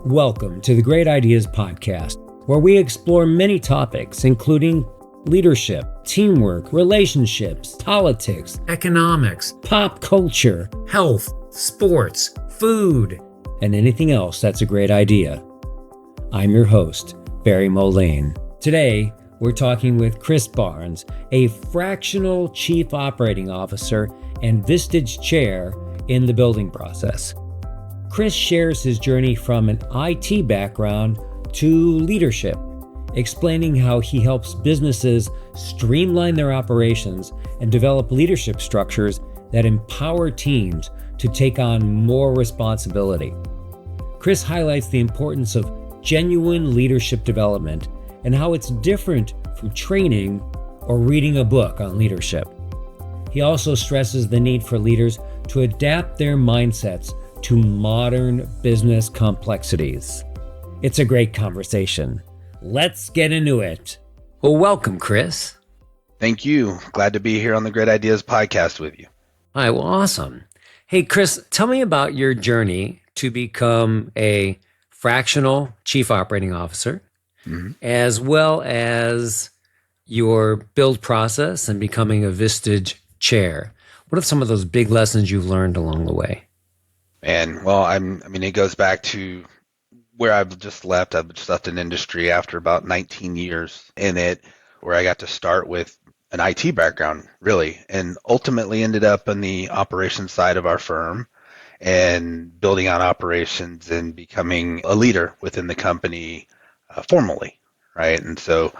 Welcome to the Great Ideas Podcast, where we explore many topics, including leadership, teamwork, relationships, politics, economics, pop culture, health, sports, food, and anything else that's a great idea. I'm your host, Barry Moline. Today, we're talking with Chris Barnes, a fractional chief operating officer and Vistage Chair in the building process. Chris shares his journey from an IT background to leadership, explaining how he helps businesses streamline their operations and develop leadership structures that empower teams to take on more responsibility. Chris highlights the importance of genuine leadership development and how it's different from training or reading a book on leadership. He also stresses the need for leaders to adapt their mindsets to modern business complexities. It's a great conversation. Let's get into it. Well, welcome, Chris. Thank you. Glad to be here on the Great Ideas Podcast with you. All right, well, awesome. Hey, Chris, tell me about your journey to become a fractional chief operating officer, as well as your build process and becoming a Vistage Chair. What are some of those big lessons you've learned along the way? And well, it goes back to where I've just left. I've just left an industry after about 19 years in it, where I got to start with an IT background, really, and ultimately ended up on the operations side of our firm and building out operations and becoming a leader within the company formally, right? And so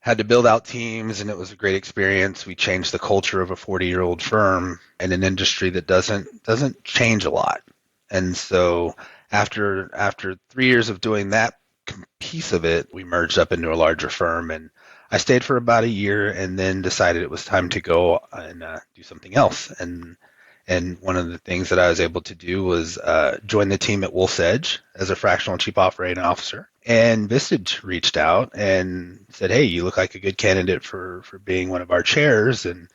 had to build out teams, and it was a great experience. We changed the culture of a 40-year-old firm in an industry that doesn't change a lot. And so after 3 years of doing that piece of it, we merged up into a larger firm, and I stayed for about a year and then decided it was time to go and do something else. And one of the things that I was able to do was join the team at Wolf's Edge as a fractional chief operating officer. And Vistage reached out and said, hey, you look like a good candidate for being one of our chairs, and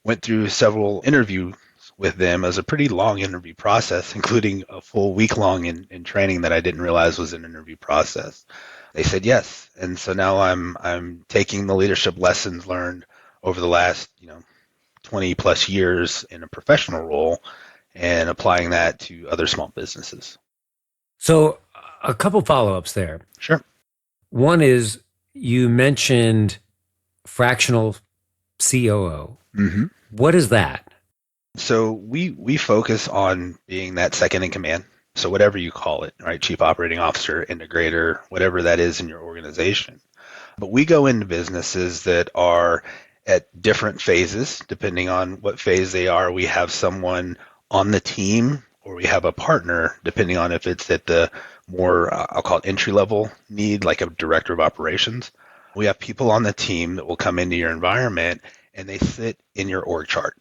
went through several interviews with them. As a pretty long interview process, including a full week long in training that I didn't realize was an interview process. They said yes. And so now I'm taking the leadership lessons learned over the last 20 plus years in a professional role and applying that to other small businesses. So a couple follow-ups there. Sure. One is you mentioned fractional COO. What is that? So we focus on being that second in command. So whatever you call it, right? Chief operating officer, integrator, whatever that is in your organization. But we go into businesses that are at different phases, depending on what phase they are. We have someone on the team, or we have a partner, depending on if it's at the more, I'll call it entry-level need, like a director of operations. We have people on the team that will come into your environment, and they sit in your org chart,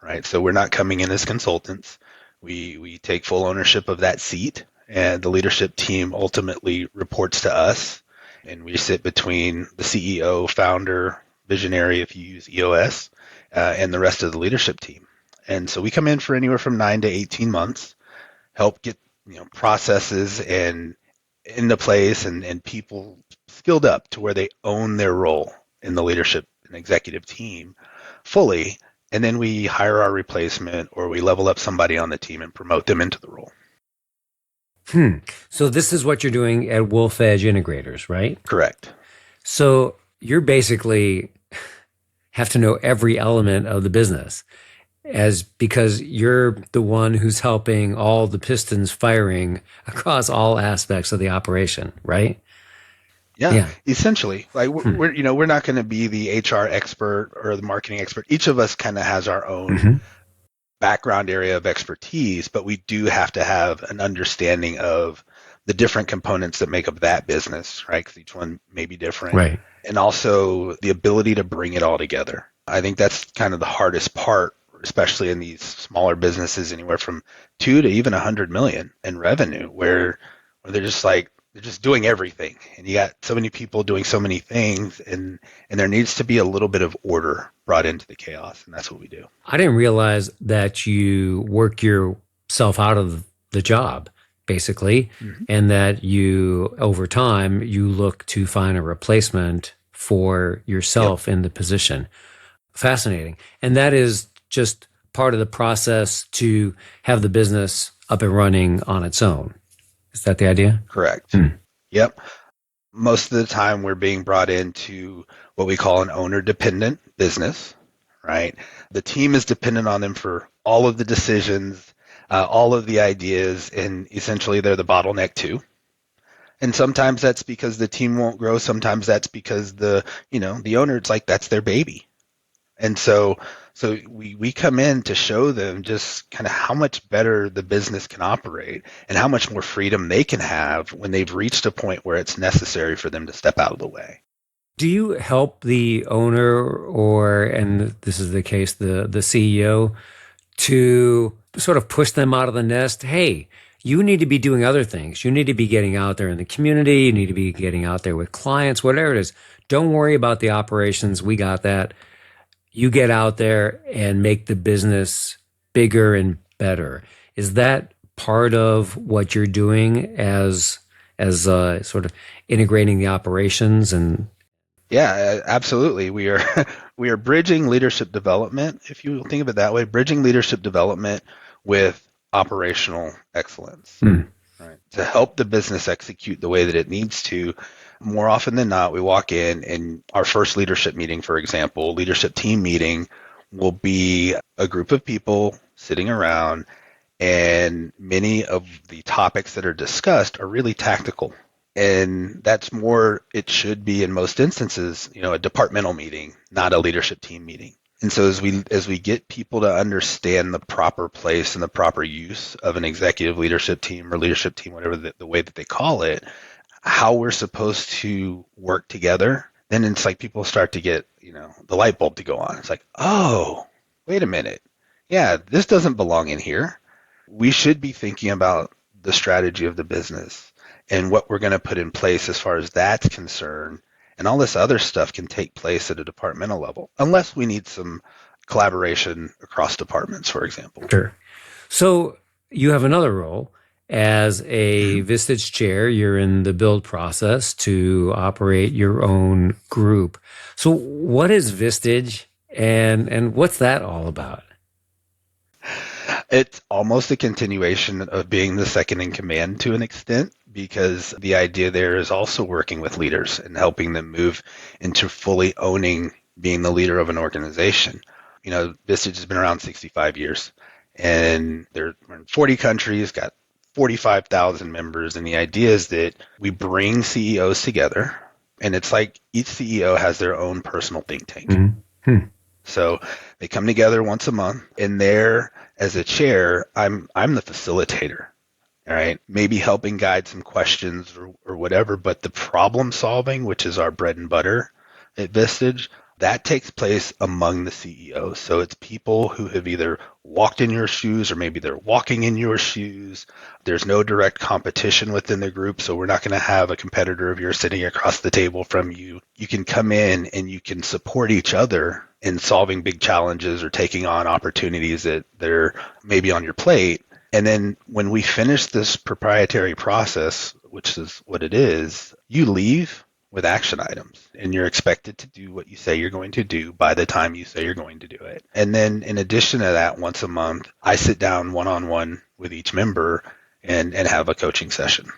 right? So we're not coming in as consultants. We take full ownership of that seat, and the leadership team ultimately reports to us, and we sit between the CEO, founder, visionary, if you use EOS, and the rest of the leadership team. And so we come in for anywhere from 9 to 18 months, help get processes and into place and people skilled up to where they own their role in the leadership and executive team fully. And then we hire our replacement, or we level up somebody on the team and promote them into the role. So this is what you're doing at Wolf Edge Integrators, right? Correct. So you're basically have to know every element of the business, because you're the one who's helping all the pistons firing across all aspects of the operation, right? Yeah. Essentially. Like we're not going to be the HR expert or the marketing expert. Each of us kind of has our own background area of expertise, but we do have to have an understanding of the different components that make up that business, right? Because each one may be different. Right. And also the ability to bring it all together. I think that's kind of the hardest part, especially in these smaller businesses, anywhere from 2 to even 100 million in revenue, where they're just doing everything, and you got so many people doing so many things, and there needs to be a little bit of order brought into the chaos, and that's what we do. I didn't realize that you work yourself out of the job. basically, and that you, over time, you look to find a replacement for Yep. yourself in the position. Fascinating. And that is just part of the process to have the business up and running on its own. Is that the idea? Correct. Hmm. Yep. Most of the time we're being brought into what we call an owner dependent business, right? The team is dependent on them for all of the decisions, all of the ideas, and essentially they're the bottleneck too. And sometimes that's because the team won't grow. Sometimes that's because the owner, it's like that's their baby. And so we come in to show them just kind of how much better the business can operate and how much more freedom they can have when they've reached a point where it's necessary for them to step out of the way. Do you help the owner or, and this is the case, the CEO, to sort of push them out of the nest? Hey, you need to be doing other things. You need to be getting out there in the community. You need to be getting out there with clients, whatever it is. Don't worry about the operations. We got that. You get out there and make the business bigger and better. Is that part of what you're doing as sort of integrating the operations and Yeah, absolutely. We are we are bridging leadership development, if you think of it that way, bridging leadership development with operational excellence. Hmm. Right. To help the business execute the way that it needs to, more often than not, we walk in and our first leadership meeting, for example, leadership team meeting will be a group of people sitting around, and many of the topics that are discussed are really tactical. And that's more, it should be in most instances, a departmental meeting, not a leadership team meeting. And so as we get people to understand the proper place and the proper use of an executive leadership team or leadership team, whatever the way that they call it, how we're supposed to work together, then it's like people start to get, the light bulb to go on. It's like, oh, wait a minute. Yeah, this doesn't belong in here. We should be thinking about the strategy of the business and what we're going to put in place as far as that's concerned. And all this other stuff can take place at a departmental level, unless we need some collaboration across departments, for example. sure. So you have another role as a Mhm. Vistage Chair. You're in the build process to operate your own group. So what is Vistage and what's that all about? It's almost a continuation of being the second in command to an extent, because the idea there is also working with leaders and helping them move into fully owning being the leader of an organization. Vistage has been around 65 years and they're in 40 countries, got 45,000 members. And the idea is that we bring CEOs together, and it's like each CEO has their own personal think tank. Mm-hmm. So they come together once a month, and there, as a chair, I'm the facilitator. All right, maybe helping guide some questions or whatever, but the problem solving, which is our bread and butter at Vistage, that takes place among the CEOs. So it's people who have either walked in your shoes or maybe they're walking in your shoes. There's no direct competition within the group, so we're not going to have a competitor of yours sitting across the table from you. You can come in and you can support each other in solving big challenges or taking on opportunities that are maybe on your plate. And then when we finish this proprietary process, which is what it is, you leave with action items, and you're expected to do what you say you're going to do by the time you say you're going to do it. And then in addition to that, once a month, I sit down one-on-one with each member and have a coaching session.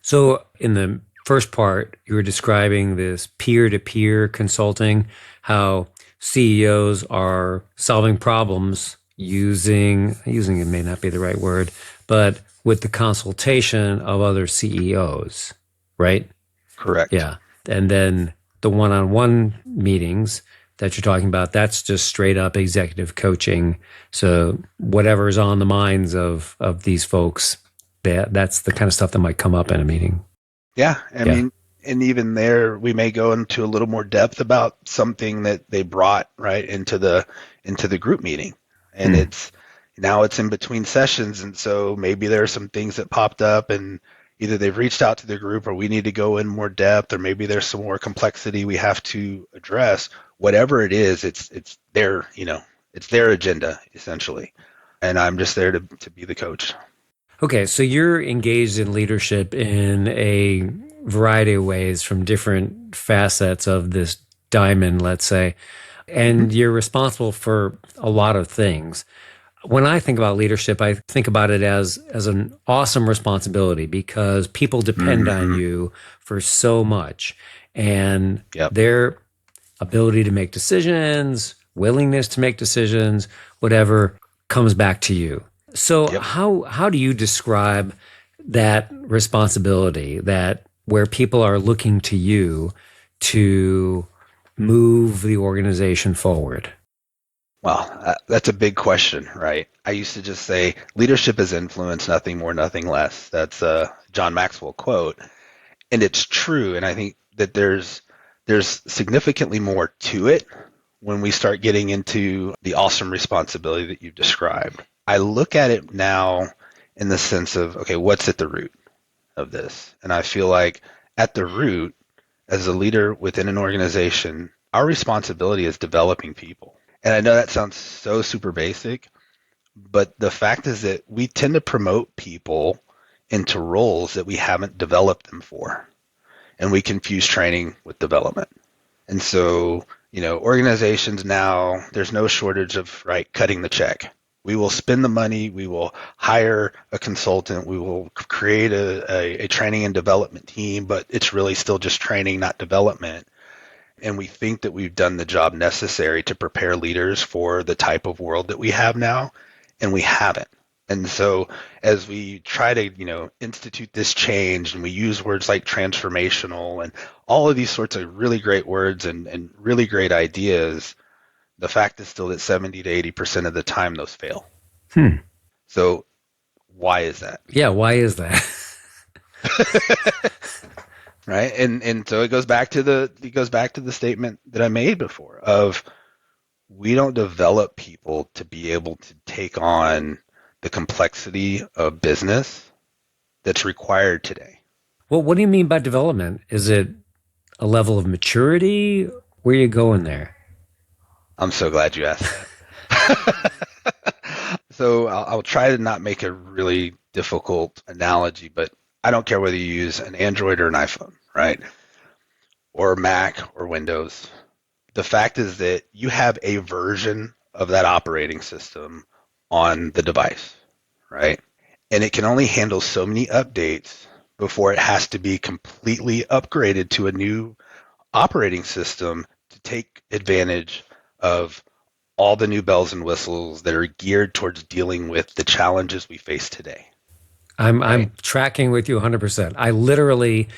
So in the first part, you were describing this peer-to-peer consulting, how CEOs are solving problems using it may not be the right word, but with the consultation of other CEOs, right? Correct. Yeah. And then the one-on-one meetings that you're talking about, that's just straight up executive coaching. So whatever's on the minds of these folks, that's the kind of stuff that might come up in a meeting. Yeah, I Yeah. mean, and even there, we may go into a little more depth about something that they brought right into the group meeting, and Hmm. it's in between sessions, and so maybe there are some things that popped up, and either they've reached out to the group, or we need to go in more depth, or maybe there's some more complexity we have to address. Whatever it is, it's their it's their agenda essentially, and I'm just there to be the coach. Okay, so you're engaged in leadership in a variety of ways from different facets of this diamond, let's say, Hmm. and you're responsible for a lot of things. When I think about leadership, I think about it as an awesome responsibility because people depend on Hmm. you for so much, and Yep. their ability to make decisions, willingness to make decisions, whatever comes back to you. So Yep. how do you describe that responsibility that where people are looking to you to move the organization forward? Well, that's a big question, right? I used to just say leadership is influence, nothing more, nothing less. That's a John Maxwell quote, and it's true. And I think that there's significantly more to it when we start getting into the awesome responsibility that you've described. I look at it now in the sense of, okay, what's at the root of this? And I feel like at the root, as a leader within an organization, our responsibility is developing people. And I know that sounds so super basic, but the fact is that we tend to promote people into roles that we haven't developed them for. And we confuse training with development. And so, organizations now, there's no shortage of, right, cutting the check. We will spend the money, we will hire a consultant, we will create a training and development team, but it's really still just training, not development. And we think that we've done the job necessary to prepare leaders for the type of world that we have now, and we haven't. And so as we try to, institute this change and we use words like transformational and all of these sorts of really great words and really great ideas, the fact is still that 70 to 80% of the time those fail. Hmm. So why is that? Yeah, why is that? Right? And so it goes back to the statement that I made before of we don't develop people to be able to take on the complexity of business that's required today. Well, what do you mean by development? Is it a level of maturity? Where are you going there? I'm so glad you asked that. So I'll try to not make a really difficult analogy, but I don't care whether you use an Android or an iPhone, right? Or Mac or Windows. The fact is that you have a version of that operating system on the device, right? And it can only handle so many updates before it has to be completely upgraded to a new operating system to take advantage of all the new bells and whistles that are geared towards dealing with the challenges we face today, I'm right? tracking with you 100%. I literally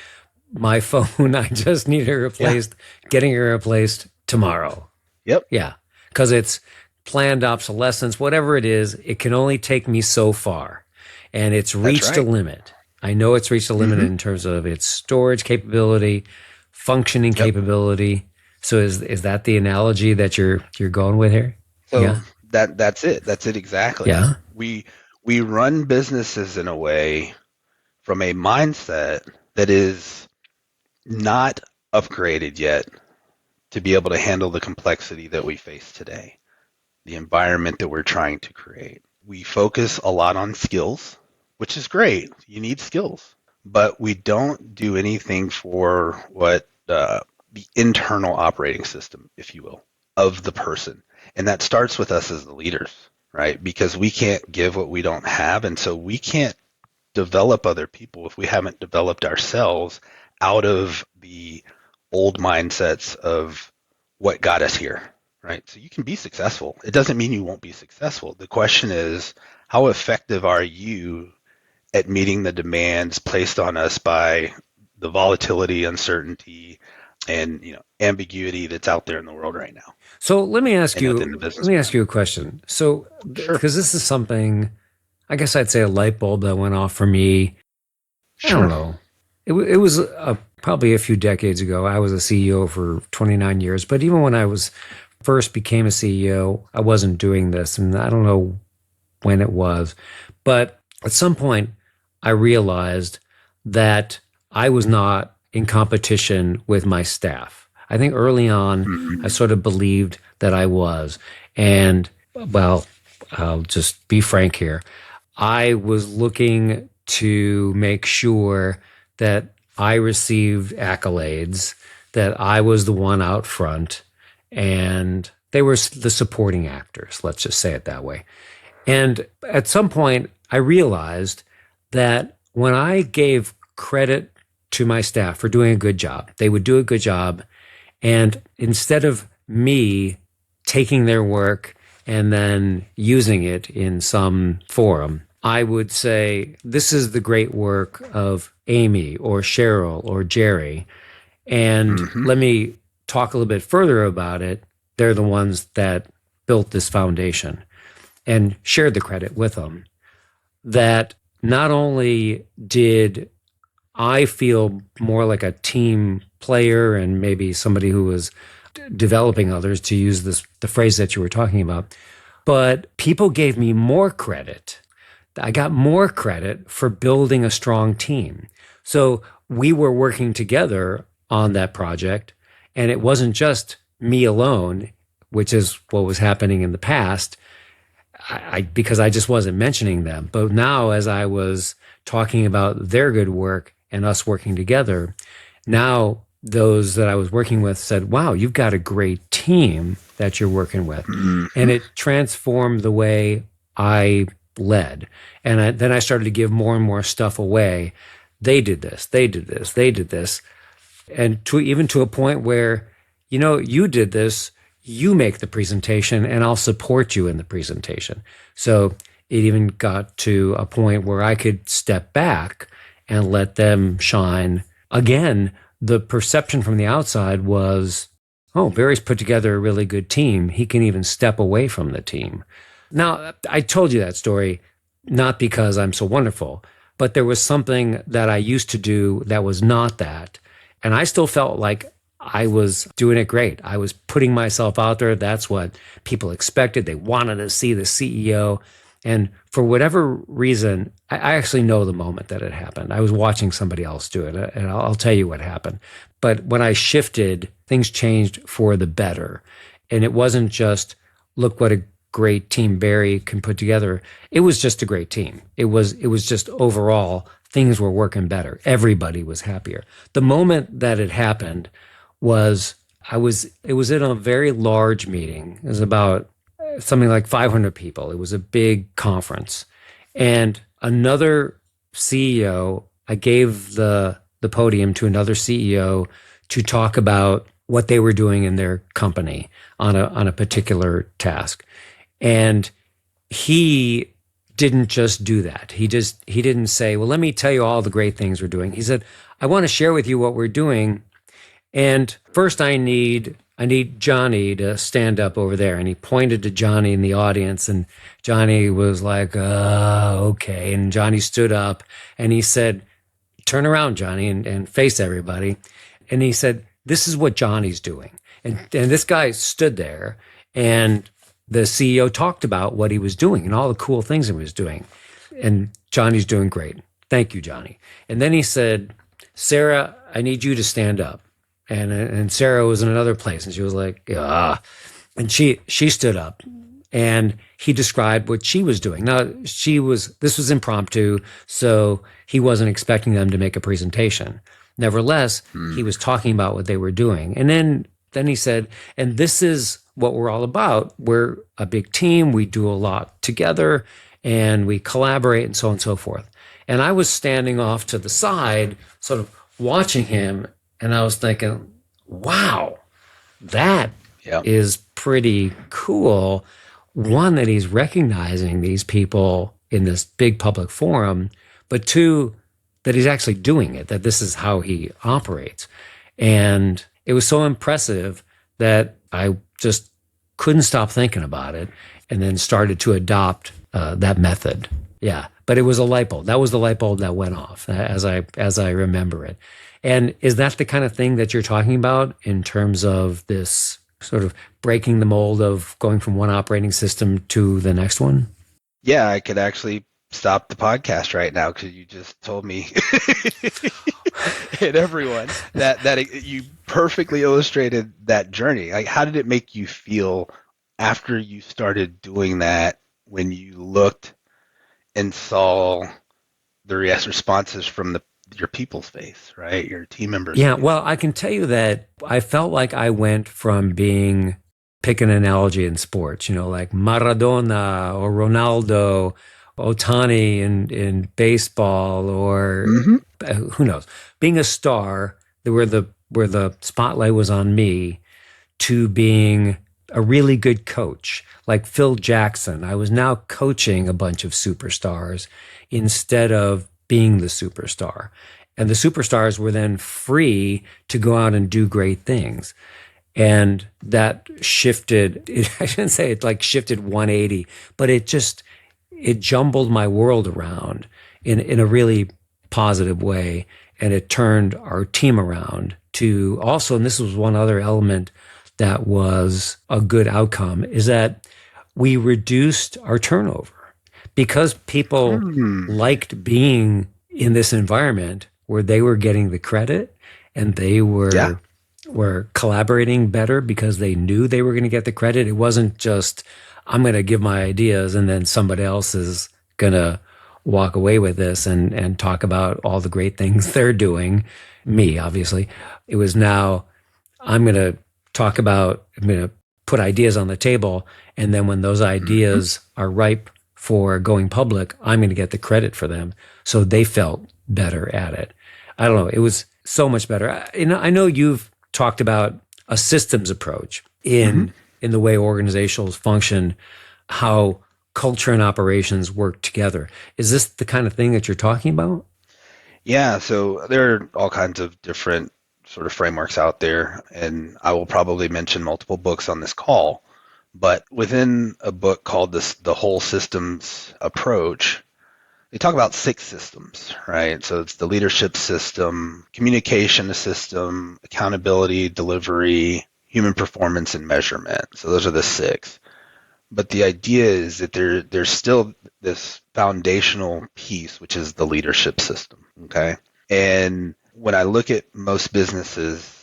my phone, I just need it Yeah. replaced, getting it replaced tomorrow. Yep. Yeah, because it's planned obsolescence, whatever it is, it can only take me so far. And it's That's reached a right. limit. I know it's reached a limit Mm-hmm. in terms of its storage capability, functioning Yep. capability. So is that the analogy that you're going with here? So Yeah. that's it. That's it exactly. Yeah. We run businesses in a way from a mindset that is not upgraded yet to be able to handle the complexity that we face today, the environment that we're trying to create. We focus a lot on skills, which is great. You need skills, but we don't do anything for what the internal operating system, if you will, of the person. And that starts with us as the leaders, right? Because we can't give what we don't have. And so we can't develop other people if we haven't developed ourselves out of the old mindsets of what got us here, right? So you can be successful. It doesn't mean you won't be successful. The question is, how effective are you at meeting the demands placed on us by the volatility, uncertainty, and ambiguity that's out there in the world right now So and within the let business me we're ask in. you a question. So Sure, because this is something, I guess I'd say a light bulb that went off for me. I don't sure. know. It was probably a few decades ago. I was a CEO for 29 years, but even when I was first became a CEO, I wasn't doing this, and I don't know when it was, but at some point, I realized that I was not in competition with my staff. I think early on, I Mhm. sort of believed that I was, and well, I'll just be frank here. I was looking to make sure that I received accolades, that I was the one out front, and they were the supporting actors, let's just say it that way. And at some point, I realized that when I gave credit to my staff for doing a good job, they would do a good job. And instead of me taking their work and then using it in some forum, I would say, this is the great work of Amy or Cheryl or Jerry. And let me talk a little bit further about it. They're the ones that built this foundation, and shared the credit with them. That not only did I feel more like a team player and maybe somebody who was developing others, to use the phrase that you were talking about, but people gave me more credit. I got more credit for building a strong team. So we were working together on that project, and it wasn't just me alone, which is what was happening in the past. Because I just wasn't mentioning them. But now, as I was talking about their good work and us working together, now those that I was working with said, wow, you've got a great team that you're working with. And it transformed the way I led. And then I started to give more and more stuff away. They did this, they did this, they did this. And even to a point where, you did this, you make the presentation and I'll support you in the presentation. So it even got to a point where I could step back and let them shine. Again, the perception from the outside was, oh, Barry's put together a really good team. He can even step away from the team. Now, I told you that story not because I'm so wonderful, but there was something that I used to do that was not that. And I still felt like I was doing it great. I was putting myself out there. That's what people expected. They wanted to see the CEO. And for whatever reason, I actually know the moment that it happened. I was watching somebody else do it, and I'll tell you what happened. But when I shifted, things changed for the better. And it wasn't just, look what a great team Barry can put together. It was just a great team. It was just overall, things were working better. Everybody was happier. The moment that it happened, it was in a very large meeting. It was about something like 500 people. It was a big conference. And another CEO, I gave the podium to another CEO to talk about what they were doing in their company on a particular task. And he didn't just do that. He didn't say, well, let me tell you all the great things we're doing. He said, I want to share with you what we're doing. And first I need Johnny to stand up over there. And he pointed to Johnny in the audience, and Johnny was like, okay. And Johnny stood up and he said, turn around, Johnny, and face everybody. And he said, this is what Johnny's doing. And this guy stood there, and the CEO talked about what he was doing and all the cool things he was doing. And Johnny's doing great. Thank you, Johnny. And then he said, Sarah, I need you to stand up. And Sarah was in another place, and she was like, ah. And she stood up, and he described what she was doing. Now, this was impromptu, so he wasn't expecting them to make a presentation. Nevertheless, he was talking about what they were doing. And then he said, and this is what we're all about. We're a big team. We do a lot together, and we collaborate, and so on and so forth. And I was standing off to the side, sort of watching him, and I was thinking, wow, that is pretty cool. One, that he's recognizing these people in this big public forum, but two, that he's actually doing it, that this is how he operates. And it was so impressive that I just couldn't stop thinking about it, and then started to adopt that method. Yeah, but it was a light bulb. That was the light bulb that went off as I remember it. And is that the kind of thing that you're talking about in terms of this sort of breaking the mold of going from one operating system to the next one? Yeah, I could actually stop the podcast right now because you just told me and everyone that you perfectly illustrated that journey. Like, how did it make you feel after you started doing that, when you looked and saw the responses from your people's face, right? Your team members' Yeah, face. well, I can tell you that I felt like I went from being, pick an analogy in sports, like Maradona or Ronaldo, Otani in baseball, or Mm-hmm. who knows, being a star where the spotlight was on me, to being a really good coach, like Phil Jackson. I was now coaching a bunch of superstars instead of being the superstar. And the superstars were then free to go out and do great things. And that shifted, I shouldn't say it like shifted 180, but it jumbled my world around in a really positive way. And it turned our team around to also, and this was one other element that was a good outcome, is that we reduced our turnover because people Mm. liked being in this environment where they were getting the credit and they Yeah. were collaborating better because they knew they were going to get the credit. It wasn't just, I'm going to give my ideas and then somebody else is going to walk away with this and talk about all the great things they're doing. Me, obviously. It was now, I'm going to I'm going to put ideas on the table. And then when those Mm-hmm. ideas are ripe for going public, I'm going to get the credit for them. So they felt better at it. I don't know. It was so much better. I know you've talked about a systems approach Mm-hmm. in the way organizations function, how culture and operations work together. Is this the kind of thing that you're talking about? Yeah, so there are all kinds of different sort of frameworks out there, and I will probably mention multiple books on this call. But within a book called The Whole Systems Approach, they talk about 6 systems, right? So it's the leadership system, communication system, accountability, delivery, human performance, and measurement. So those are the 6. But the idea is that there's still this foundational piece, which is the leadership system. Okay. And when I look at most businesses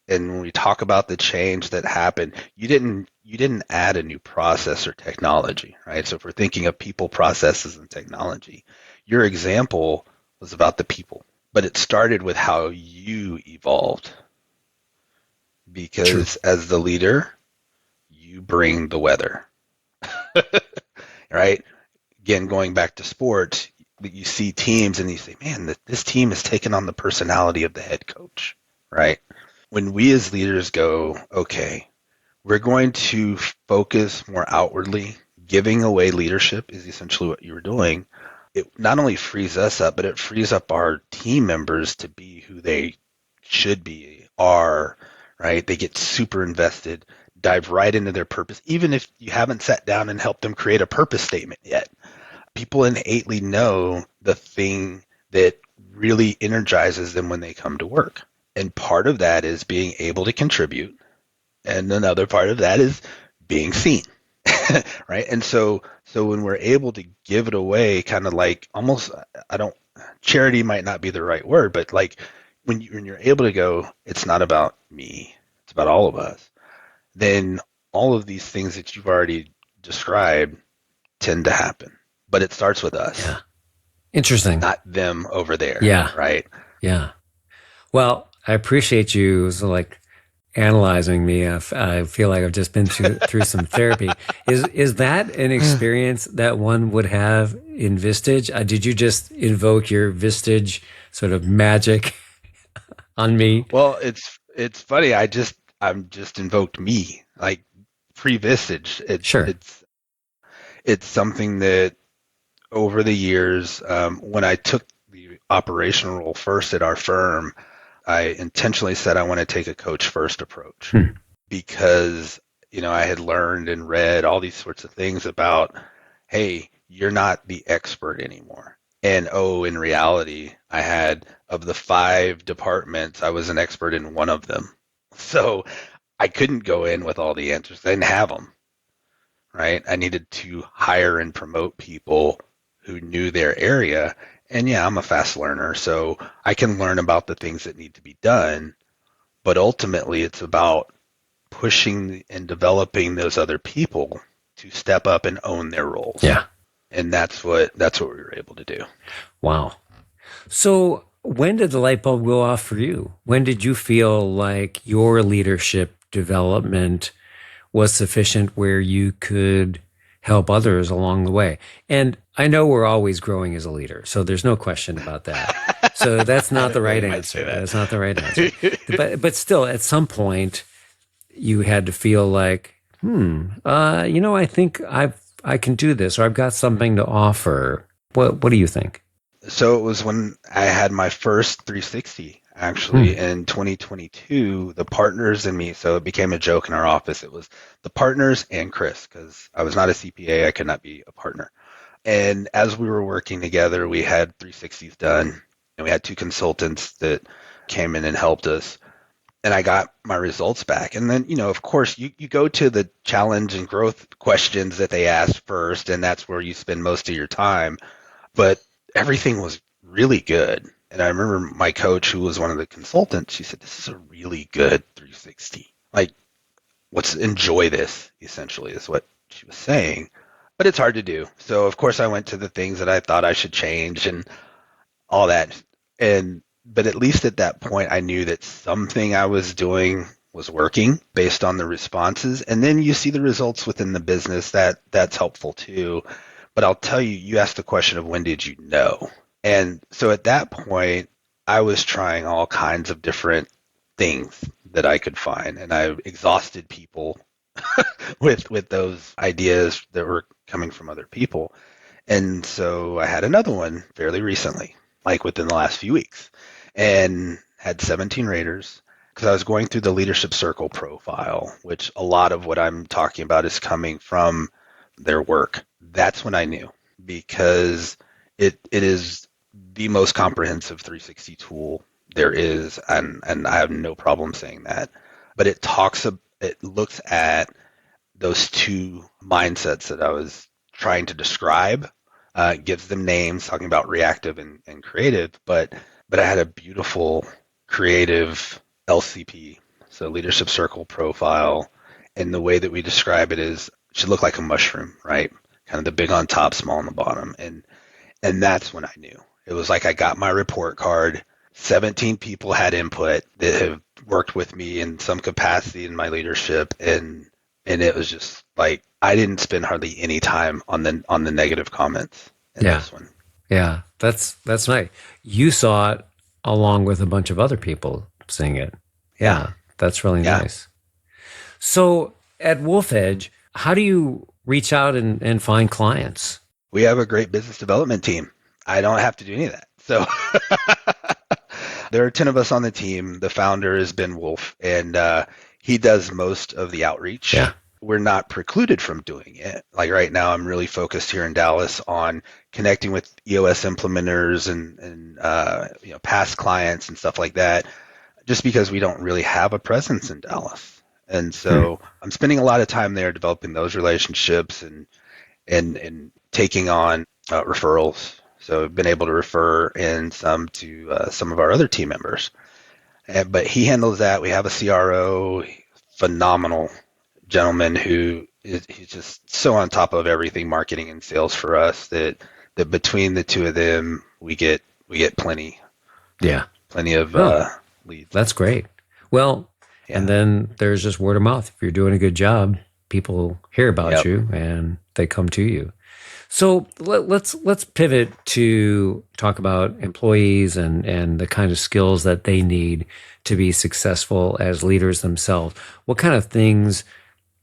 and when we talk about the change that happened, you didn't add a new process or technology, right? So if we're thinking of people, processes, and technology, your example was about the people, but it started with how you evolved True. because as the leader, you bring the weather, right? Again, going back to sports, you see teams and you say, man, this team has taken on the personality of the head coach, right? When we as leaders go, okay, we're going to focus more outwardly, giving away leadership is essentially what you were doing. It not only frees us up, but it frees up our team members to be who they should be, are, right? They get super invested, dive right into their purpose, even if you haven't sat down and helped them create a purpose statement yet. People innately know the thing that really energizes them when they come to work. And part of that is being able to contribute. And another part of that is being seen. Right. And so when we're able to give it away, kind of like almost, I don't, charity might not be the right word, but like when you're able to go, it's not about me, it's about all of us, then all of these things that you've already described tend to happen. But it starts with us, Yeah. Interesting. not them over there, Yeah. right? Yeah. Well, I appreciate you like analyzing me. I feel like I've just been through some therapy. Is that an experience that one would have in Vistage? Did you just invoke your Vistage sort of magic on me? Well, it's funny. I'm just invoked me like pre-Vistage. Sure. It's something that over the years, when I took the operational role first at our firm, I intentionally said I want to take a coach first approach Hmm. because I had learned and read all these sorts of things about, hey, you're not the expert anymore. And oh, in reality, I had of the 5 departments, I was an expert in one of them. So I couldn't go in with all the answers. I didn't have them, right? I needed to hire and promote people who knew their area. And yeah, I'm a fast learner, so I can learn about the things that need to be done. But ultimately, it's about pushing and developing those other people to step up and own their roles. Yeah. And that's what we were able to do. Wow. So, when did the light bulb go off for you? When did you feel like your leadership development was sufficient where you could help others along the way? And I know we're always growing as a leader, so there's no question about that. So that's I not the didn't know right you might say answer. that. That's not the right answer. But still, at some point, you had to feel like, I think I can do this, or I've got something to offer. What do you think? So it was when I had my first 360 Hmm. actually in 2022, the partners and me. So it became a joke in our office. It was the partners and Chris, because I was not a CPA. I could not be a partner. And as we were working together, we had 360s done, and we had two consultants that came in and helped us. And I got my results back. And then, of course, you go to the challenge and growth questions that they ask first, and that's where you spend most of your time. But everything was really good. And I remember my coach, who was one of the consultants, she said, "This is a really good 360. Like, let's enjoy this," essentially, is what she was saying. But it's hard to do. So, of course, I went to the things that I thought I should change and all that. But at least at that point, I knew that something I was doing was working based on the responses. And then you see the results within the business. That's helpful too. But I'll tell you, you asked the question of when did you know? And so at that point, I was trying all kinds of different things that I could find, and I exhausted people with those ideas that were coming from other people. And so I had another one fairly recently, like within the last few weeks, and had 17 raters because I was going through the leadership circle profile, which a lot of what I'm talking about is coming from their work. That's when I knew, because it is the most comprehensive 360 tool there is, and I have no problem saying that. But it looks at those two mindsets that I was trying to describe, gives them names, talking about reactive and creative, but I had a beautiful creative LCP, so leadership circle profile, and the way that we describe it is it should look like a mushroom, right? Kind of the big on top, small on the bottom, and that's when I knew. It was like I got my report card. 17 people had input that have worked with me in some capacity in my leadership, and it was just like I didn't spend hardly any time on the negative comments in Yeah. this one. Yeah, that's nice. You saw it along with a bunch of other people seeing it. Yeah, Yeah, that's really yeah. nice. So at Wolf Edge, how do you reach out and find clients? We have a great business development team. I don't have to do any of that. So there are 10 of us on the team. The founder is Ben Wolf, and he does most of the outreach. Yeah. We're not precluded from doing it. Like right now, I'm really focused here in Dallas on connecting with EOS implementers and past clients and stuff like that, just because we don't really have a presence in Dallas. And Hmm. so I'm spending a lot of time there developing those relationships and taking on referrals. So I've been able to refer in some to some of our other team members. But he handles that. We have a CRO, phenomenal gentleman who he's just so on top of everything marketing and sales for us that between the two of them we get Yeah. plenty of Oh, leads. that's great. Well, and Yeah. then there's just word of mouth. If you're doing a good job, people hear about Yep. you and they come to you. So let's pivot to talk about employees and the kind of skills that they need to be successful as leaders themselves. What kind of things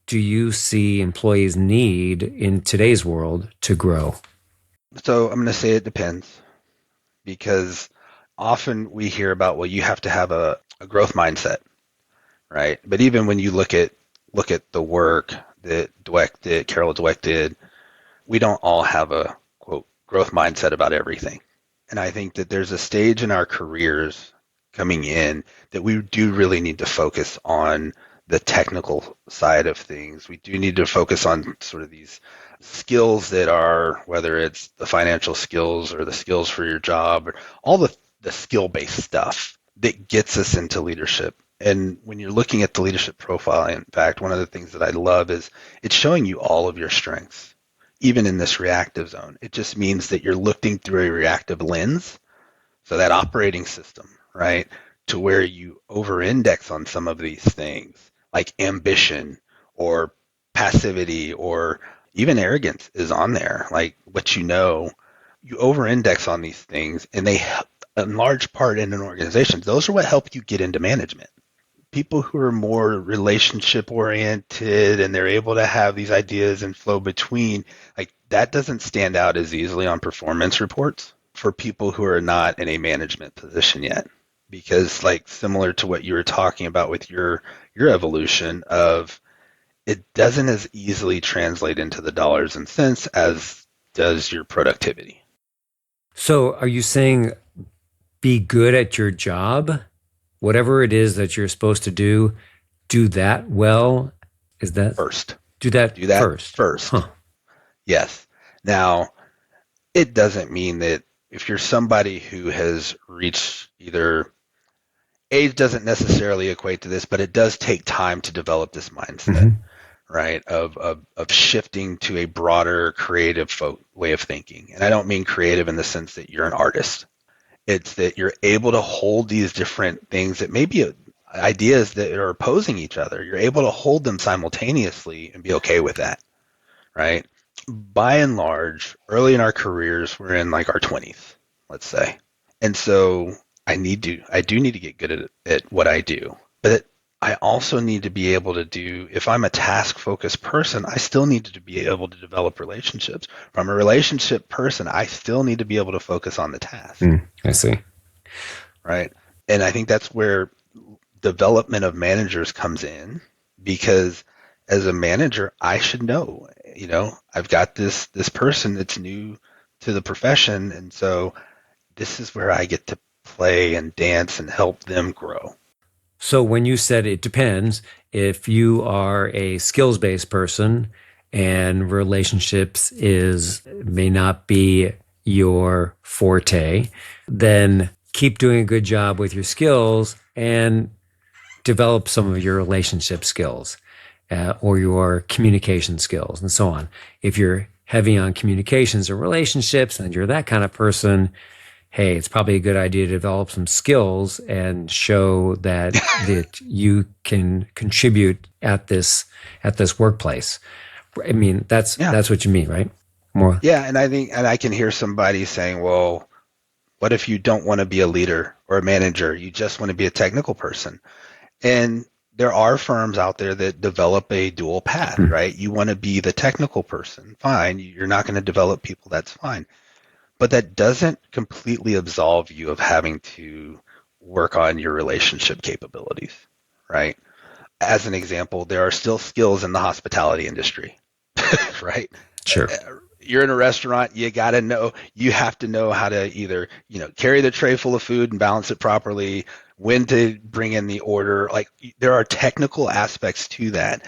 do you see employees need in today's world to grow? So I'm going to say it depends, because often we hear about, well, you have to have a growth mindset, right? But even when you look at the work that Carol Dweck did, we don't all have a quote growth mindset about everything. And I think that there's a stage in our careers coming in that we do really need to focus on the technical side of things. We do need to focus on sort of these skills that are, whether it's the financial skills or the skills for your job, or all the skill based stuff that gets us into leadership. And when you're looking at the leadership profile, in fact, one of the things that I love is it's showing you all of your strengths, even in this reactive zone. It just means that you're looking through a reactive lens. So that operating system, right, to where you over-index on some of these things, like ambition or passivity or even arrogance is on there. Like what you over-index on these things, and they, in large part in an organization, those are what help you get into management. People who are more relationship oriented and they're able to have these ideas and flow between, like that doesn't stand out as easily on performance reports for people who are not in a management position yet, because like similar to what you were talking about with your evolution of, it doesn't as easily translate into the dollars and cents as does your productivity. So are you saying be good at your job? Whatever it is that you're supposed to do that well? Is that First, do that do that first? first. Huh. Yes. Now, it doesn't mean that if you're somebody who has reached either age doesn't necessarily equate to this, but it does take time to develop this mindset, right? Of shifting to a broader creative way of thinking. And I don't mean creative in the sense that you're an artist. It's that you're able to hold these different things that may be ideas that are opposing each other. You're able to hold them simultaneously and be okay with that, right? By and large, early in our careers, we're in like our 20s, let's say. And so I do need to get good at what I do. But I also need to be able to do, if I'm a task focused person, I still need to be able to develop relationships. If I'm a relationship person, I still need to be able to focus on the task. I see. Right. And I think that's where development of managers comes in, because as a manager, I should know, I've got this person that's new to the profession. And so this is where I get to play and dance and help them grow. So when you said it depends, if you are a skills-based person and relationships may not be your forte, then keep doing a good job with your skills and develop some of your relationship skills or your communication skills and so on. If you're heavy on communications or relationships and you're that kind of person, hey, it's probably a good idea to develop some skills and show that you can contribute at this workplace. I mean, that's what you mean, right? More. Yeah, and I can hear somebody saying, well, what if you don't want to be a leader or a manager? You just want to be a technical person. And there are firms out there that develop a dual path, right? You want to be the technical person, fine. You're not going to develop people, that's fine. But that doesn't completely absolve you of having to work on your relationship capabilities, right? As an example, there are still skills in the hospitality industry, right? Sure. You're in a restaurant, you have to know how to either, carry the tray full of food and balance it properly, when to bring in the order. Like there are technical aspects to that,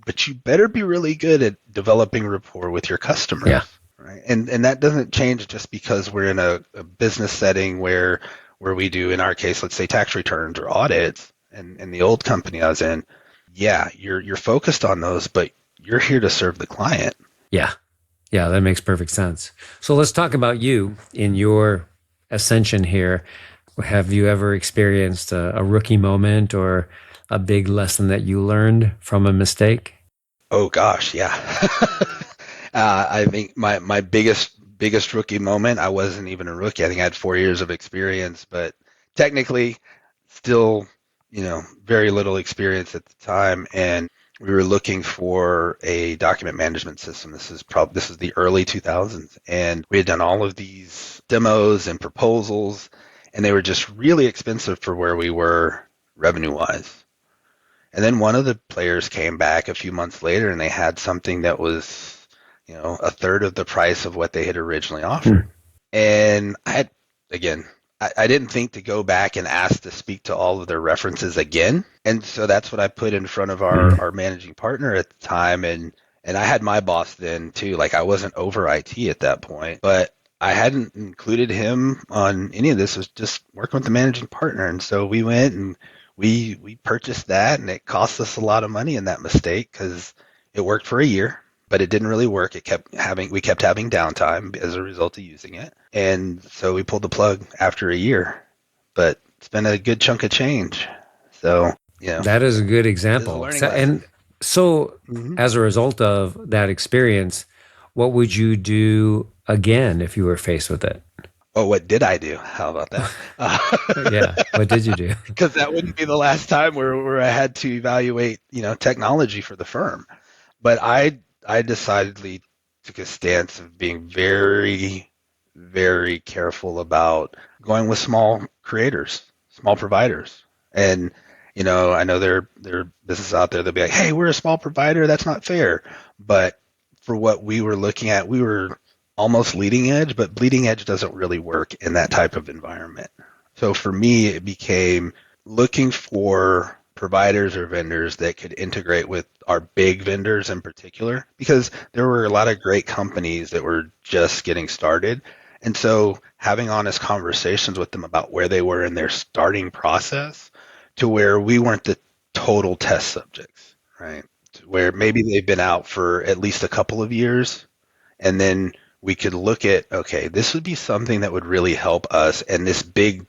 but you better be really good at developing rapport with your customers. Yeah. Right. And that doesn't change just because we're in a business setting where we do, in our case, let's say tax returns or audits. And in the old company I was in, yeah, you're focused on those, but you're here to serve the client. Yeah. Yeah, that makes perfect sense. So let's talk about you in your ascension here. Have you ever experienced a rookie moment or a big lesson that you learned from a mistake? Oh gosh, yeah. I think my biggest rookie moment, I wasn't even a rookie. I think I had 4 years of experience, but technically still, very little experience at the time. And we were looking for a document management system. This is the early 2000s, and we had done all of these demos and proposals, and they were just really expensive for where we were revenue wise. And then one of the players came back a few months later, and they had something that was, a third of the price of what they had originally offered. And I didn't think to go back and ask to speak to all of their references again. And so that's what I put in front of our managing partner at the time. And I had my boss then too. Like I wasn't over IT at that point, but I hadn't included him on any of this. It was just working with the managing partner. And so we went and we purchased that, and it cost us a lot of money in that mistake because it worked for a year. but it didn't really work. We kept having downtime as a result of using it. And so we pulled the plug after a year, but it's been a good chunk of change. So, That is a good it is a example. learning So, lesson. and as a result of that experience, what would you do again if you were faced with it? Oh, what did I do? How about that? Yeah. What did you do? Because that wouldn't be the last time where I had to evaluate, technology for the firm. But I decidedly took a stance of being very, very careful about going with small creators, small providers. And, I know there are businesses out there that'll be like, hey, we're a small provider, that's not fair. But for what we were looking at, we were almost leading edge, but bleeding edge doesn't really work in that type of environment. So for me, it became looking for providers or vendors that could integrate with our big vendors in particular, because there were a lot of great companies that were just getting started. And so having honest conversations with them about where they were in their starting process to where we weren't the total test subjects, right? To where maybe they've been out for at least a couple of years, and then we could look at, okay, this would be something that would really help us, and this big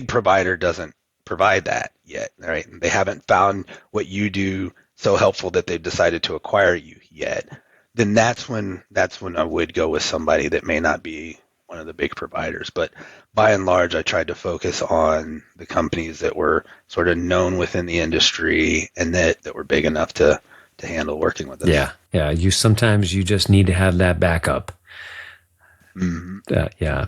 provider doesn't provide that yet, right? They haven't found what you do so helpful that they've decided to acquire you yet. Then that's when I would go with somebody that may not be one of the big providers. But by and large, I tried to focus on the companies that were sort of known within the industry and that were big enough to handle working with us. Yeah. Yeah. Sometimes you just need to have that backup. Mm-hmm. Yeah.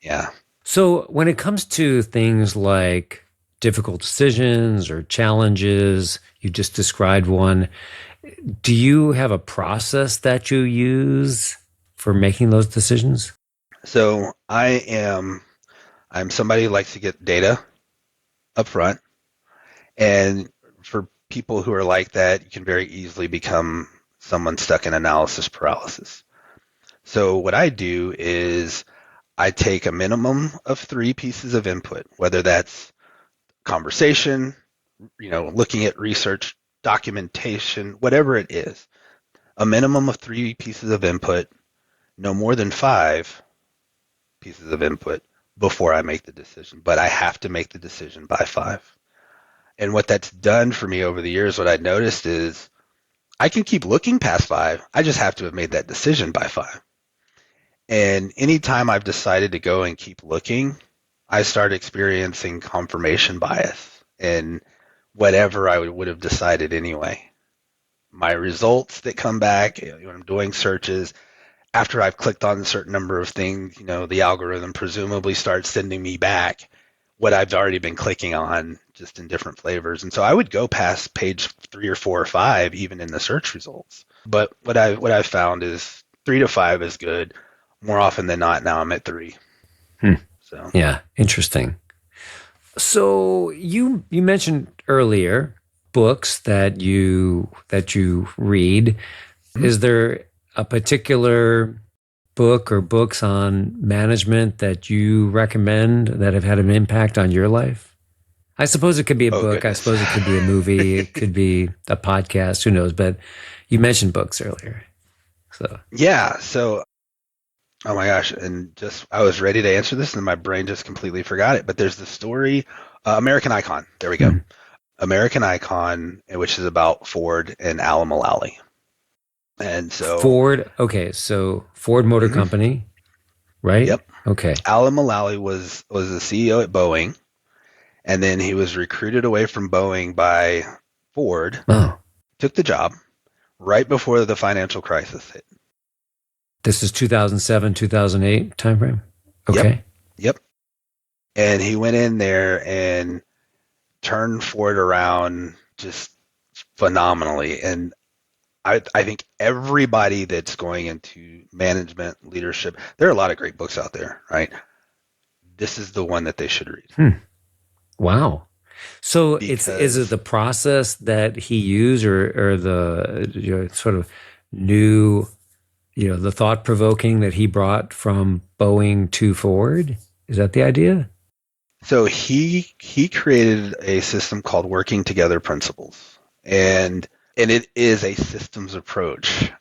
Yeah. So when it comes to things like difficult decisions or challenges, you just described one. Do you have a process that you use for making those decisions? So I'm somebody who likes to get data up front. And for people who are like that, you can very easily become someone stuck in analysis paralysis. So what I do is I take a minimum of 3 pieces of input, whether that's conversation, looking at research, documentation, whatever it is, a minimum of 3 pieces of input, no more than 5 pieces of input before I make the decision. But I have to make the decision by 5. And what that's done for me over the years, what I noticed is I can keep looking past 5. I just have to have made that decision by 5. And anytime I've decided to go and keep looking, I start experiencing confirmation bias in whatever I would have decided anyway. My results that come back when I'm doing searches, after I've clicked on a certain number of things, the algorithm presumably starts sending me back what I've already been clicking on, just in different flavors. And so I would go past page 3 or 4 or 5, even in the search results. But what I've found is 3 to 5 is good. More often than not, now I'm at 3. So Yeah, interesting. So you mentioned earlier books that you read. Is there a particular book or books on management that you recommend that have had an impact on your life? I suppose it could be a book. I goodness. suppose it could be a movie. It could be a podcast. Who knows? But you mentioned books earlier. So Yeah. So, oh my gosh. And I was ready to answer this and my brain just completely forgot it. But there's the story, American Icon. There we go. American Icon, which is about Ford and Alan Mulally. And so Ford. Okay. So Ford Motor Company, right? Yep. Okay. Alan Mulally was the CEO at Boeing, and then he was recruited away from Boeing by Ford, took the job right before the financial crisis hit. This is 2007, 2008 timeframe? Okay. Yep. And he went in there and turned Ford around just phenomenally. And I think everybody that's going into management, leadership, there are a lot of great books out there, right? This is the one that they should read. Wow. So is it Because the process that he used or the sort of new, the thought provoking that he brought from Boeing to Ford? Is that the idea? So he created a system called working together principles. And it is a systems approach.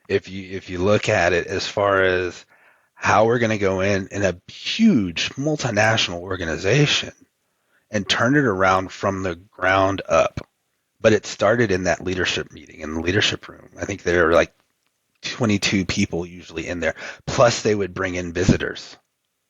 if you look at it as far as how we're going to go in a huge multinational organization and turn it around from the ground up. But it started in that leadership meeting in the leadership room. I think there were like 22 people usually in there. Plus they would bring in visitors.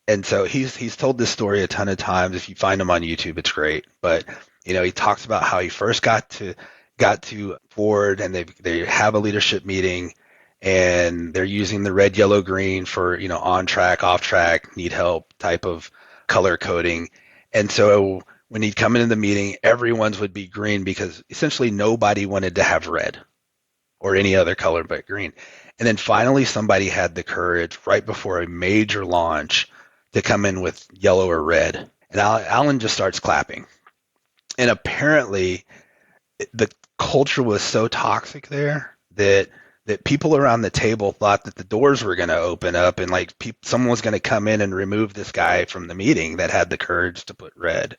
And so he's told this story a ton of times. If you find him on YouTube, it's great. But he talks about how he first got to Ford, and they have a leadership meeting, and they're using the red, yellow, green for on track, off track, need help type of color coding. And so when he'd come into the meeting, everyone's would be green because essentially nobody wanted to have red or any other color but green. And then finally somebody had the courage right before a major launch to come in with yellow or red. And Alan just starts clapping. And apparently the culture was so toxic there that people around the table thought that the doors were going to open up and like someone was going to come in and remove this guy from the meeting that had the courage to put red.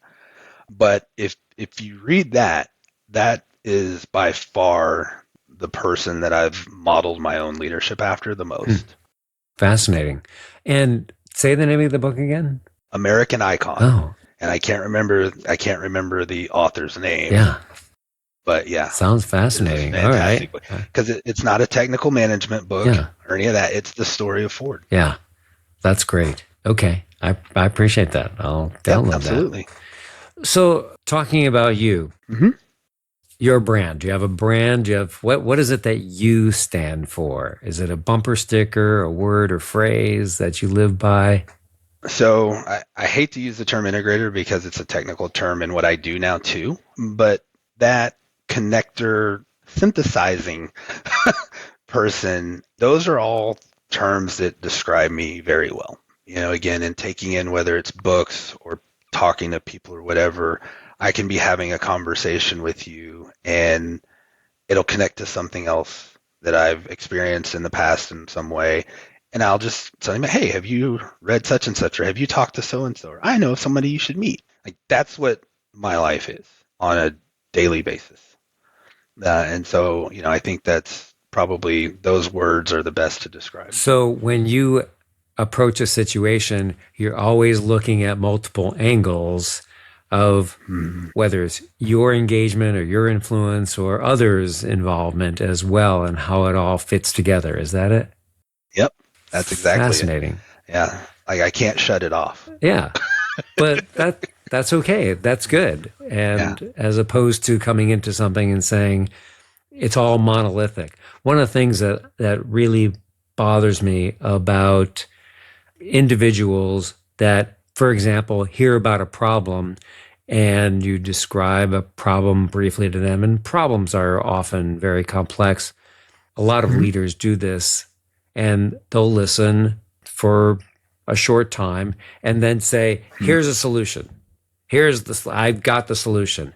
But if you read that is by far the person that I've modeled my own leadership after the most. Fascinating. And say the name of the book again. American Icon. Oh. And I can't remember the author's name. Yeah. But yeah. Sounds fascinating. All right. Because it's not a technical management book or any of that. It's the story of Ford. Yeah. That's great. Okay. I appreciate that. I'll download that. Absolutely. So talking about you, your brand, do you have a brand? Do you have what is it that you stand for? Is it a bumper sticker, a word or phrase that you live by? So I hate to use the term integrator because it's a technical term in what I do now too, but that connector synthesizing person, those are all terms that describe me very well. Again, in taking in whether it's books or talking to people or whatever, I can be having a conversation with you and it'll connect to something else that I've experienced in the past in some way. And I'll just tell him, hey, have you read such and such, or have you talked to so-and-so, or I know somebody you should meet. Like that's what my life is on a daily basis. And so, I think that's probably those words are the best to describe. So when you approach a situation, you're always looking at multiple angles of whether it's your engagement or your influence or others' involvement as well, and how it all fits together. Is that it? Yep. That's exactly fascinating. It. Yeah. Like I can't shut it off. Yeah. But that's okay. That's good. And as opposed to coming into something and saying it's all monolithic. One of the things that really bothers me about individuals that, for example, hear about a problem and you describe a problem briefly to them, and problems are often very complex. A lot of leaders do this, and they'll listen for a short time and then say, here's a solution. I've got the solution.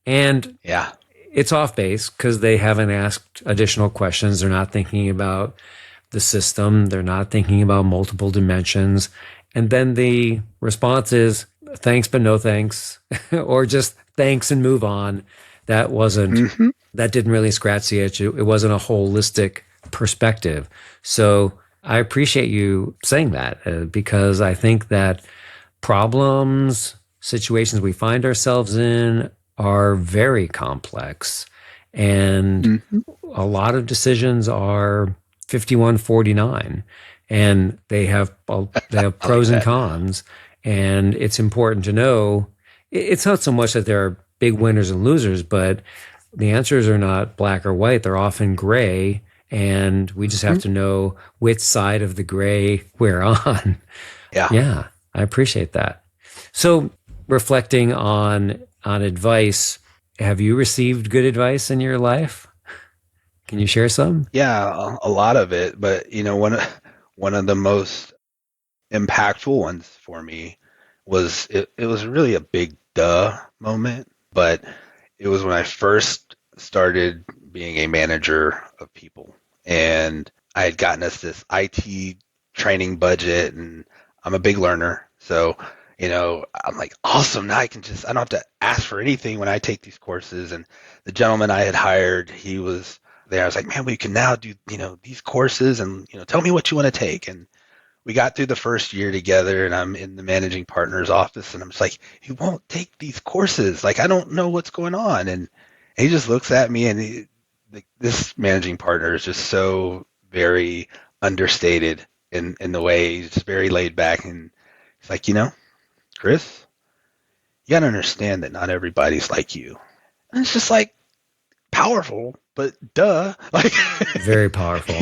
And it's off base because they haven't asked additional questions. They're not thinking about the system. They're not thinking about multiple dimensions. And then the response is thanks, but no thanks, or just thanks and move on. That didn't really scratch the itch. It wasn't a holistic perspective. So I appreciate you saying that because I think that problems, situations we find ourselves in are very complex. And a lot of decisions are 51-49, and they have pros and cons. And it's important to know it's not so much that there are big winners and losers, but the answers are not black or white. They're often gray. And we just have to know which side of the gray we're on. Yeah, I appreciate that. So reflecting on advice, have you received good advice in your life? Can you share some? Yeah, a lot of it. But, one of the most impactful ones for me was, it was really a big duh moment, but it was when I first started being a manager of people. And I had gotten us this IT training budget, and I'm a big learner. So, I'm like, awesome. Now I don't have to ask for anything when I take these courses. And the gentleman I had hired, he was there. I was like, man, we can now do, these courses and, tell me what you want to take. And we got through the first year together, and I'm in the managing partner's office, and I'm just like, you won't take these courses. Like, I don't know what's going on. And he just looks at me, and this managing partner is just so very understated in the way he's just very laid back. And he's like, Chris, you got to understand that not everybody's like you. And it's just like powerful, but duh, like very powerful,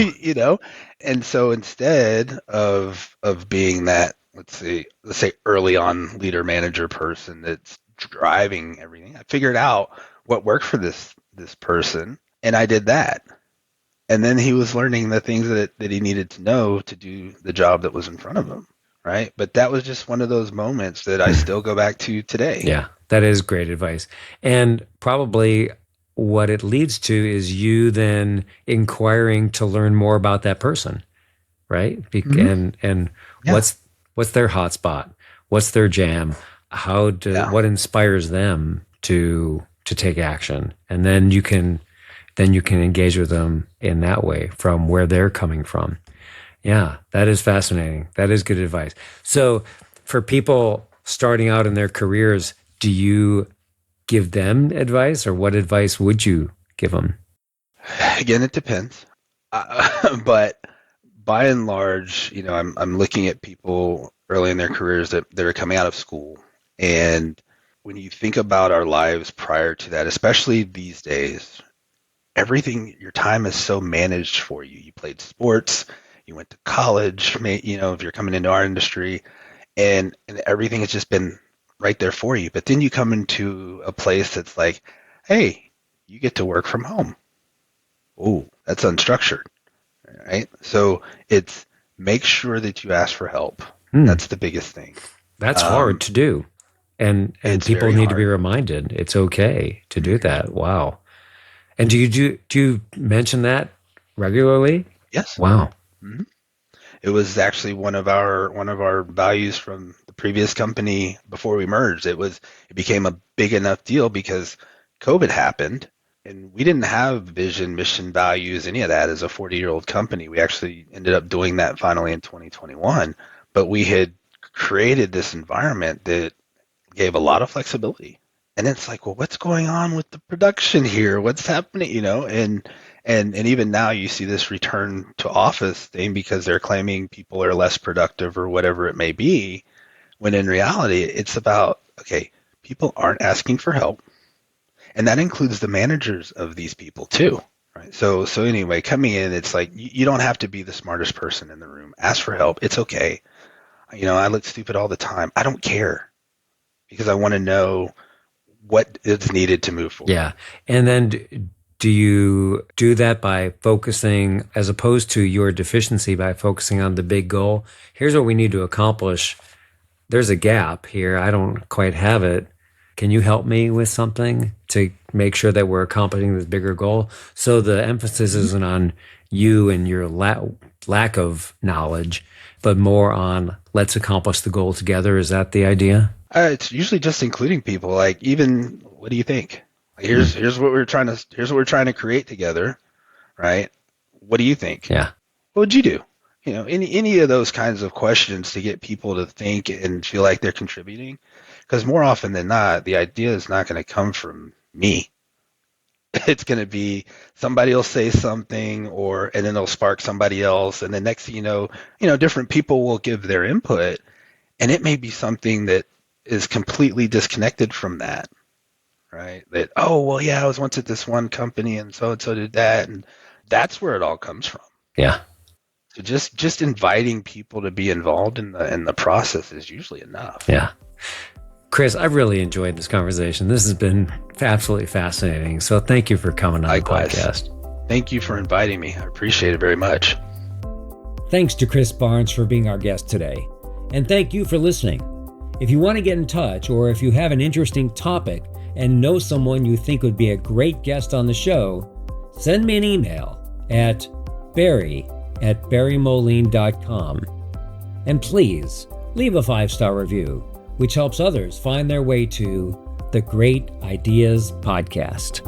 And so instead of being that, let's say early on leader manager person that's driving everything, I figured out what worked for this person, and I did that. And then he was learning the things that he needed to know to do the job that was in front of him. Right. But that was just one of those moments that I still go back to today. Yeah, that is great advice. And probably what it leads to is you then inquiring to learn more about that person, right? And what's their hotspot? What's their jam? What inspires them to take action? And then you can engage with them in that way from where they're coming from. Yeah, that is fascinating. That is good advice. So for people starting out in their careers, do you give them advice, or what advice would you give them? Again, it depends. But by and large, I'm looking at people early in their careers that are coming out of school. And when you think about our lives prior to that, especially these days, your time is so managed for you. You played sports, you went to college, if you're coming into our industry, and everything has just been right there for you. But then you come into a place that's like, hey, you get to work from home. Oh, that's unstructured, right? So it's make sure that you ask for help. That's the biggest thing. That's hard to do. And people need to be reminded it's okay to do that. Wow. And do you mention that regularly? Yes. Wow. Mm-hmm. It was actually one of our values from the previous company before we merged. It became a big enough deal because COVID happened, and we didn't have vision, mission, values, any of that as a 40-year-old company. We actually ended up doing that finally in 2021, but we had created this environment that gave a lot of flexibility. And it's like, well, what's going on with the production here? What's happening? And even now you see this return to office thing because they're claiming people are less productive or whatever it may be, when in reality it's about, okay, people aren't asking for help. And that includes the managers of these people too, right? So anyway, coming in, it's like, you don't have to be the smartest person in the room. Ask for help. It's okay. I look stupid all the time. I don't care, because I want to know what is needed to move forward. Yeah. And then do you do that by focusing, as opposed to your deficiency, by focusing on the big goal? Here's what we need to accomplish. There's a gap here. I don't quite have it. Can you help me with something to make sure that we're accomplishing this bigger goal? So the emphasis isn't on you and your lack of knowledge, but more on let's accomplish the goal together. Is that the idea? It's usually just including people. Like, even, what do you think? Here's what we're trying to create together, right? What do you think? Yeah. What would you do? Any of those kinds of questions to get people to think and feel like they're contributing. Because more often than not, the idea is not going to come from me. It's going to be somebody will say something, and then they'll spark somebody else, and the next thing you know, different people will give their input, and it may be something that is completely disconnected from that, right? That, oh, well, yeah, I was once at this one company, and so did that, and that's where it all comes from. Yeah. So just inviting people to be involved in the process is usually enough. Yeah. Chris, I've really enjoyed this conversation. This has been absolutely fascinating. So thank you for coming on Likewise. The podcast. Thank you for inviting me. I appreciate it very much. Thanks to Chris Barnes for being our guest today. And thank you for listening. If you want to get in touch, or if you have an interesting topic and know someone you think would be a great guest on the show, send me an email at barry@barrymoline.com. And please leave a 5-star review, which helps others find their way to the Great Ideas Podcast.